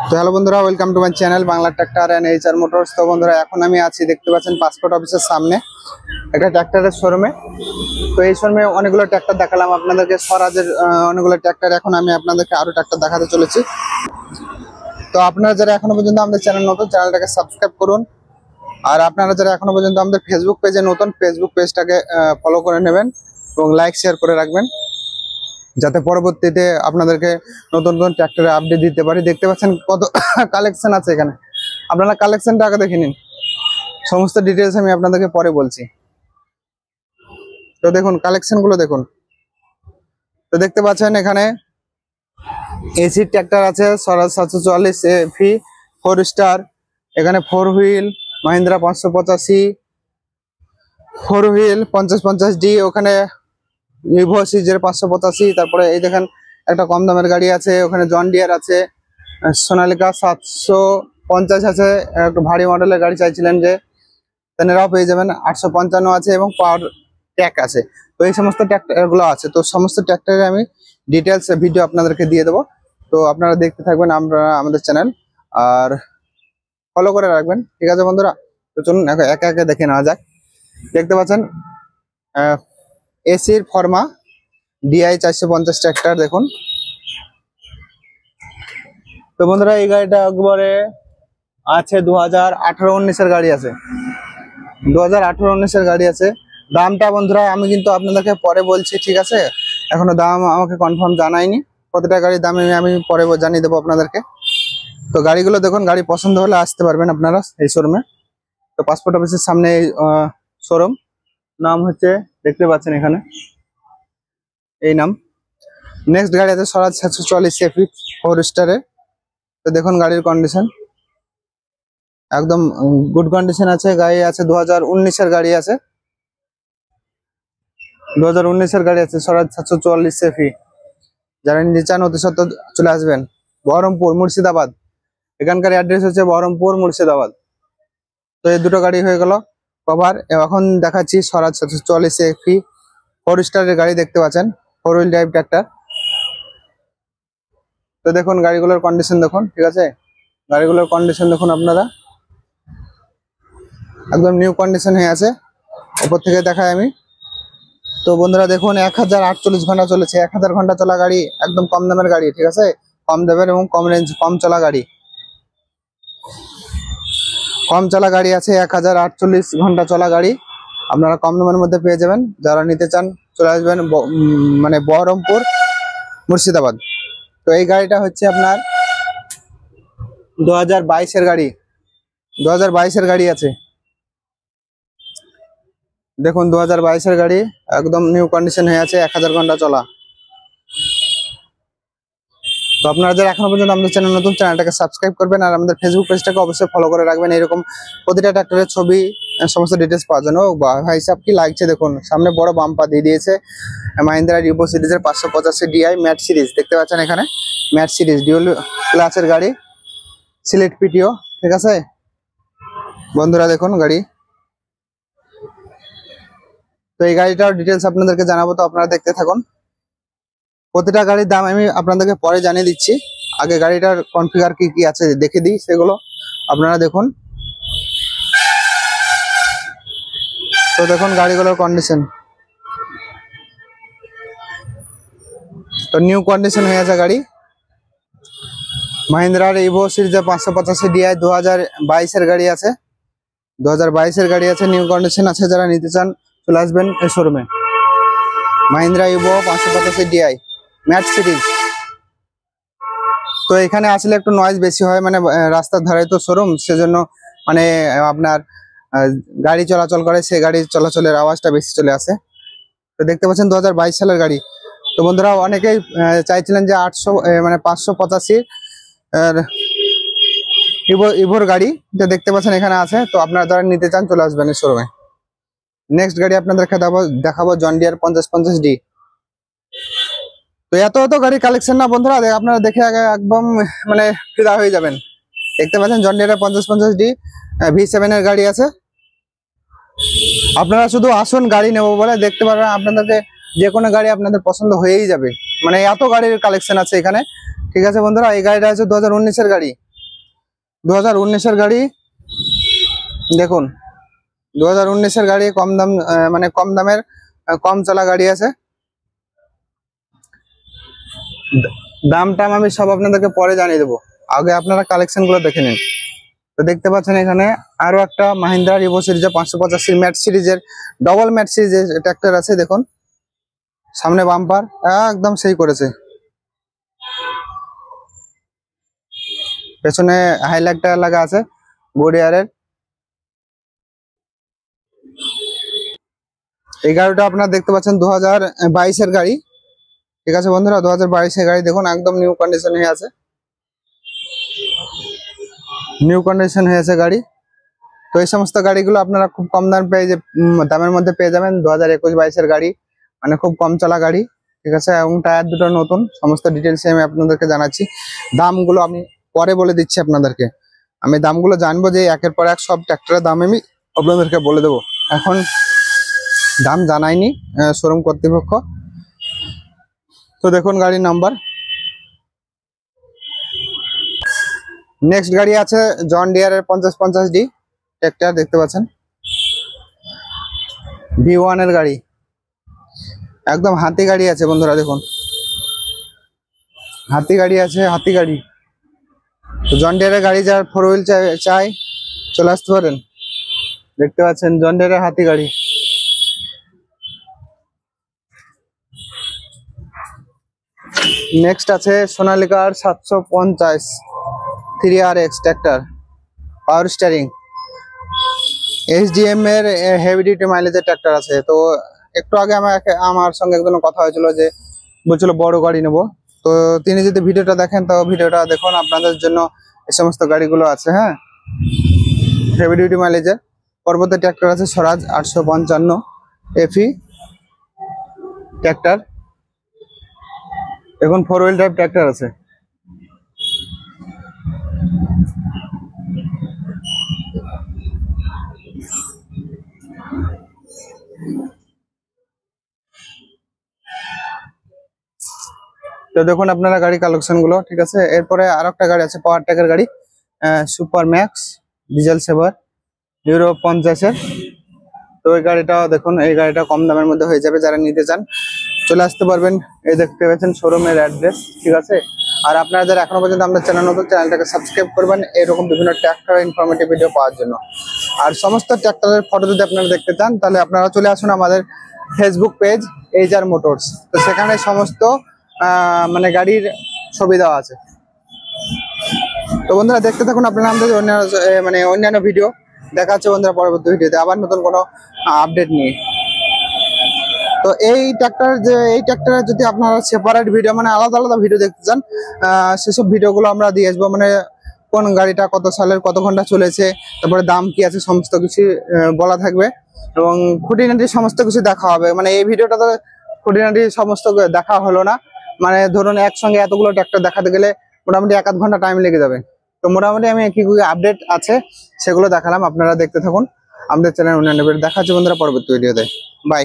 তো হ্যালো বন্ধুরা, welcome to my channel Bangla tractor and HR motors. তো বন্ধুরা, এখন আমি আছি, দেখতে পাচ্ছেন, পাসপোর্ট অফিসের সামনে একটা ট্র্যাক্টরের শোরুমে। তো এই শোরুমে অনেকগুলো ট্র্যাক্টর দেখালাম আপনাদেরকে, স্বরাজের অনেকগুলো ট্র্যাক্টর। এখন আমি আপনাদেরকে আরো ট্র্যাক্টর দেখাতে চলেছি। তো আপনারা যারা এখনো পর্যন্ত আমাদের চ্যানেল নতুন, চ্যানেলটাকে সাবস্ক্রাইব করুন। আর আপনারা যারা এখনো পর্যন্ত আমাদের ফেসবুক পেজে নতুন, ফেসবুক পেজটাকে ফলো করে নেবেন এবং লাইক শেয়ার করে রাখবেন, যাতে পরবর্তীতে আপনাদেরকে নতুন নতুন ট্র্যাক্টরের আপডেট দিতে পারি। দেখতে পাচ্ছেন কত কালেকশন আছে এখানে, আপনারা কালেকশনটা আগে দেখে নিন। সমস্ত ডিটেলস আমি আপনাদেরকে পরে বলছি। তো দেখুন কালেকশন গুলো দেখুন। তো দেখতে পাচ্ছেন এখানে এসি ট্র্যাক্টর আছে, স্বরাজ 744 এফি 4 স্টার। এখানে 4 হুইল মাহিন্দ্রা 585, 4 হুইল 5050D। ওখানে ইভো সিজের 585। তারপরে এই দেখেন একটা কম দামের গাড়ি আছে, ওখানে জন ডিয়ার আছে, সোনালিকা 750 আছে। একটু ভারী মডেলের গাড়ি চাইছিলেন যে, তেনারাও পেয়ে যাবেন। 855 আছে এবং পাওয়ার ট্যাক আছে। তো এই সমস্ত ট্র্যাক্টরগুলো আছে। তো সমস্ত ট্র্যাক্টরে আমি ডিটেলস ভিডিও আপনাদেরকে দিয়ে দেবো। তো আপনারা দেখতে থাকবেন আমাদের চ্যানেল, আর ফলো করে রাখবেন, ঠিক আছে বন্ধুরা? তো চলুন একে একে দেখে নেওয়া যাক। দেখতে পাচ্ছেন এসির ফর্মা DI 450 ট্র্যাক্টর দেখুন। তো বন্ধুরা, এই গাড়িটা একবারে আছে 2018-19 গাড়ি আছে, 2018-19 গাড়ি আছে। দামটা বন্ধুরা আমি কিন্তু আপনাদেরকে পরে বলছি, ঠিক আছে? এখনো দাম আমাকে কনফার্ম জানায়নি, প্রতিটা গাড়ির দাম আমি পরে জানিয়ে দেবো আপনাদেরকে। তো গাড়িগুলো দেখুন, গাড়ি পছন্দ হলে আসতে পারবেন আপনারা এই শোরুমে। তো পাসপোর্ট অফিসের সামনে এই শোরুম, নাম হচ্ছে, দেখতে পাচ্ছেন এখানে এই নাম। নেক্সট গাড়ি আছে স্বরাজ 744 এফি 4 স্টারের। তো দেখুন গাড়ির কন্ডিশন একদম গুড কন্ডিশন আছে। গাড়ি আছে 2019-এর গাড়ি আছে, 2019-এর গাড়ি আছে স্বরাজ 744 এফি। যারা নিতে চান অতি সত্ত্বর চলে আসবেন বহরমপুর মুর্শিদাবাদ। এখানকার অ্যাড্রেস হচ্ছে বহরমপুর মুর্শিদাবাদ। তো এই দুটো গাড়ি হয়ে গেল কভার। এখন দেখাচ্ছি স্বরাজ 744 এফি 4 স্টারের গাড়ি। দেখতে পাচ্ছেন 4 হুইল ড্রাইভ ট্র্যাক্টর। তো দেখুন গাড়িগুলোর কন্ডিশন দেখুন, ঠিক আছে? গাড়িগুলোর কন্ডিশন দেখুন আপনারা, একদম নিউ কন্ডিশন হয়ে আছে। উপর থেকে দেখাই আমি। তো বন্ধুরা দেখুন 1048 ঘন্টা চলেছে, 1000 ঘন্টা চলা গাড়ি, একদম কম দামের গাড়ি, ঠিক আছে? কম দামের এবং কম রেঞ্জ, কম চলা গাড়ি, কম চলা গাড়ি আছে। 1048 ঘন্টা চলা গাড়ি আপনারা কম দামের মধ্যে পেয়ে যাবেন। যারা নিতে চান চলে আসবেন মানে বহরমপুর মুর্শিদাবাদ। তো এই গাড়িটা হচ্ছে আপনার 2022-এর গাড়ি, 2022-এর গাড়ি আছে। দেখুন 2022-এর গাড়ি, একদম নিউ কন্ডিশন হয়ে আছে, 1000 ঘন্টা চলা। তো আপনারা যারা এখনো পর্যন্ত আমাদের চ্যানেল নতুন, চ্যানেলটাকে সাবস্ক্রাইব করবেন আর আমাদের ফেসবুক পেজটাকে অবশ্যই ফলো করে রাখবেন, এরকম প্রতিটা ট্র্যাক্টরের ছবি সমস্ত ডিটেলস পাওয়ার জন্য। ভাই সাহেব কি লাগছে দেখুন, সামনে বড় বাম্পার দিয়ে দিয়েছে মাহিন্দ্রা ইভো সিরিজের 585 DI ম্যাট সিরিজ। দেখতে পাচ্ছেন এখানে ম্যাট সিরিজ ডিউল ক্লাচের গাড়ি, সিলেট পিটিও, ঠিক আছে বন্ধুরা? দেখুন গাড়ি। তো এই গাড়িটার ডিটেলস আপনাদেরকে জানাবো, তো আপনারা দেখতে থাকুন। প্রতিটা গাড়ির দাম আমি আপনাদেরকে পরে জানিয়ে দিচ্ছি, আগে গাড়িটার কনফিগার কি কি আছে দেখে দিই, সেগুলো আপনারা দেখুন। তো দেখুন গাড়িগুলোর কন্ডিশন, তো নিউ কন্ডিশন হয়ে আছে গাড়ি। মাহিন্দ্রার ইভো সিরিজের 585 DI 2022-এর গাড়ি আছে, 2022-এর গাড়ি আছে, নিউ কন্ডিশন আছে। যারা নিতে চান চলে আসবেন এই শোরুমে। Mahindra Yuvo 585 DI MAT series. তো এখানে আসলে একটু নয়েজ বেশি হয়, মানে রাস্তার ধারে তো শোরুম, সেজন্য মানে আপনার গাড়ি চলাচল করে, সেই গাড়ির চলাচলের আওয়াজটা বেশি চলে আসে। তো দেখতে পাচ্ছেন 2022 সালের গাড়ি। তো বন্ধুরা অনেকেই চাইছিলেন যে 800 মানে 585 ইভোর গাড়ি, যে দেখতে পাচ্ছেন এখানে আছে। তো আপনারা যারা নিতে চান চলে আসবেন এই শোরুমে। নেক্সট গাড়ি আপনাদেরকে দেখাবো জন ডিয়ার 5050D। তো এত গাড়ি কালেকশন না বন্ধুরা, আপনারা দেখে আগে একদম মানে ফিদা হয়ে যাবেন। দেখতে পাচ্ছেন জন ডিয়ার 5050D V7-এর গাড়ি আছে। আপনারা শুধু আসুন, গাড়ি নেবো বলে দেখতে পারবেন, আপনাদেরকে যে কোনো গাড়ি আপনাদের পছন্দ হয়েই যাবে। মানে এত গাড়ির কালেকশন আছে এখানে, ঠিক আছে বন্ধুরা, এই গাড়িটা হচ্ছে 2019-এর গাড়ি। 2019-এর গাড়ি দেখুন, 2019-এর গাড়ি, কম দাম, মানে কম দামের, কম চলা গাড়ি আছে। দামটা আমি সব আপনাদেরকে পরে জানিয়ে দেবো, আগে আপনারা কালেকশন গুলো দেখে নিন। তো দেখতে পাচ্ছেন এখানে আরো একটা মাহিন্দ্রা রিভো সিরিজের 585 ম্যাট সিরিজের, ডবল ম্যাট সিরিজের ট্রাক্টর আছে। দেখুন সামনে বাম্পার একদম সেই করেছে, পেছনে হাইলাইট টায়ার লাগা আছে গড়িয়ারের। এই গাড়িটা আপনারা দেখতে পাচ্ছেন 2022-এর গাড়ি। ঠিক আছে বন্ধুরা, 2022-এর গাড়ি দেখুন, একদম নিউ কন্ডিশন হয়ে আছে, নিউ কন্ডিশন হয়েছে গাড়ি। তো এই সমস্ত গাড়িগুলো আপনারা খুব কম দামের মধ্যে পেয়ে যাবেন। 2021-22-এর গাড়ি, মানে খুব কম চলা গাড়ি। ঠিক আছে, এবং টায়ার দুটো নতুন। সমস্ত ডিটেলস আমি আপনাদেরকে জানাচ্ছি, দামগুলো আমি পরে বলে দিচ্ছি আপনাদেরকে। আমি দামগুলো জানবো যে একের পর এক সব ট্র্যাক্টরের দাম আমি আপনাদেরকে বলে দেবো। এখন দাম জানাইনি শোরুম কর্তৃপক্ষ। তো দেখুন গাড়ির নাম্বার। নেক্সট গাড়ি আছে জন ডিয়ারের 5050D ট্র্যাক্টর, দেখতে পাচ্ছেন V1-এর গাড়ি, একদম হাতি গাড়ি আছে বন্ধুরা। দেখুন হাতি গাড়ি আছে, হাতি গাড়ি। তো জন ডিয়ারের গাড়ি যার 4 হুইল চাই চলে আসতে পারেন। দেখতে পাচ্ছেন জন ডিয়ারের হাতি গাড়ি। নেক্সট আছে সোনালিকার 750 3RX tractor, power steering, SDM এর হেভি ডিউটি মাইলেজের ট্র্যাক্টর আছে। তো একটু আগে আমার সঙ্গে একজন কথা হয়েছিল, যে বলছিল বড় গাড়ি নেবো। তো তিনি যদি ভিডিওটা দেখেন, তো ভিডিওটা দেখুন, আপনাদের জন্য এই সমস্ত গাড়িগুলো আছে। হ্যাঁ, হেভি ডিউটি মাইলেজের পর্বতে ট্র্যাক্টর আছে স্বরাজ 855 FE ট্র্যাক্টর, এখন 4 হুইল ড্রাইভ ট্র্যাক্টর আছে। তো দেখুন আপনারা গাড়ি কালেকশন গুলো। ঠিক আছে, এরপরে আর একটা গাড়ি আছে পাওয়ার ট্র্যাকের গাড়ি, সুপার ম্যাক্স ডিজেল সেভার ইউরো 50-এর। তো এই গাড়িটাও দেখুন, এই গাড়িটা কম দামের মধ্যে হয়ে যাবে। যারা নিতে চান চলে আসতে পারবেন। এই দেখতে পাচ্ছেন শোরুমের অ্যাড্রেস। ঠিক আছে, আর আপনারা যারা এখনো পর্যন্ত আমাদের চ্যানেল নতুন, চ্যানেলটাকে সাবস্ক্রাইব করবেন এরকম বিভিন্ন ট্র্যাক্টর ইনফরমেটিভ ভিডিও পাওয়ার জন্য। আর সমস্ত ট্র্যাক্টরের ফটো যদি আপনারা দেখতে চান, তাহলে আপনারা চলে আসুন আমাদের ফেসবুক পেজ এইচআর মোটরস। তো সেখানে সমস্ত মানে গাড়ির ছবি দেওয়া আছে। তো বন্ধুরা দেখতে থাকুন আপনারা আমাদের অন্যান্য ভিডিও। দেখা হচ্ছে বন্ধুরা পরবর্তী ভিডিওতে আবার নতুন কোনো আপডেট নিয়ে। তো এই ট্র্যাক্টরের যদি আপনারা সেপারেট ভিডিও, মানে আলাদা আলাদা ভিডিও দেখতে চান, সেসব ভিডিওগুলো আমরা দিয়ে আসবো। মানে কোন গাড়িটা কত সালের, কত ঘন্টা চলেছে, তারপরে দাম কি আছে, সমস্ত কিছু বলা থাকবে, এবং খুঁটিনাটি সমস্ত কিছু দেখা হবে। মানে এই ভিডিওটা তো খুঁটিনাটি সমস্ত দেখা হলো না, মানে ধরুন একসঙ্গে এতগুলো ট্র্যাক্টর দেখাতে গেলে মোটামুটি 1-8 ঘন্টা টাইম লেগে যাবে। তো মোটামুটি আমি কি আপডেট আছে সেগুলো দেখালাম, আপনারা দেখতে থাকুন আমাদের চ্যানেল অন্যান্য ভিডিও। দেখা হচ্ছে বন্ধুরা পরবর্তী ভিডিওতে। বাই।